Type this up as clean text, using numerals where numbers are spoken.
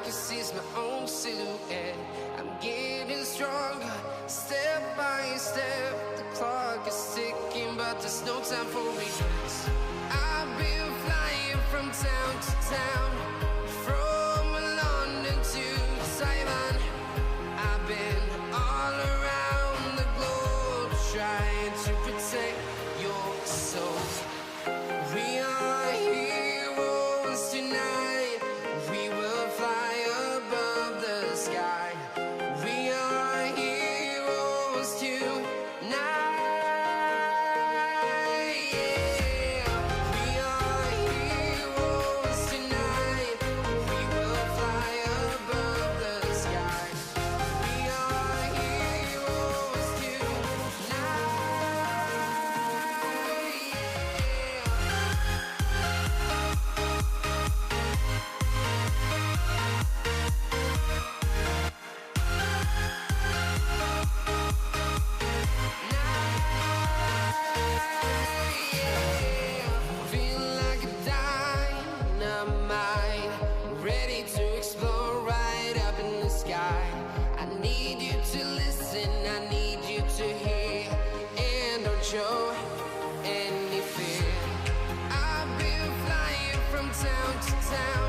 can see my own silhouette. I'm getting stronger, step by step. The clock is ticking, but there's no time for regrets. I've been flying from town to town, from London to Taiwan. I've been all around the globe, trying to protect your soul. We are heroes tonight. We will fly above the sky. We are heroes tonight. Yeah. We are heroes tonight. We will fly above the sky. We are heroes tonight. Feel like a dynamite, ready to explode right up in the sky. I need you to listen, I need you to hear, and don't show any fear. I've been flying from town to town,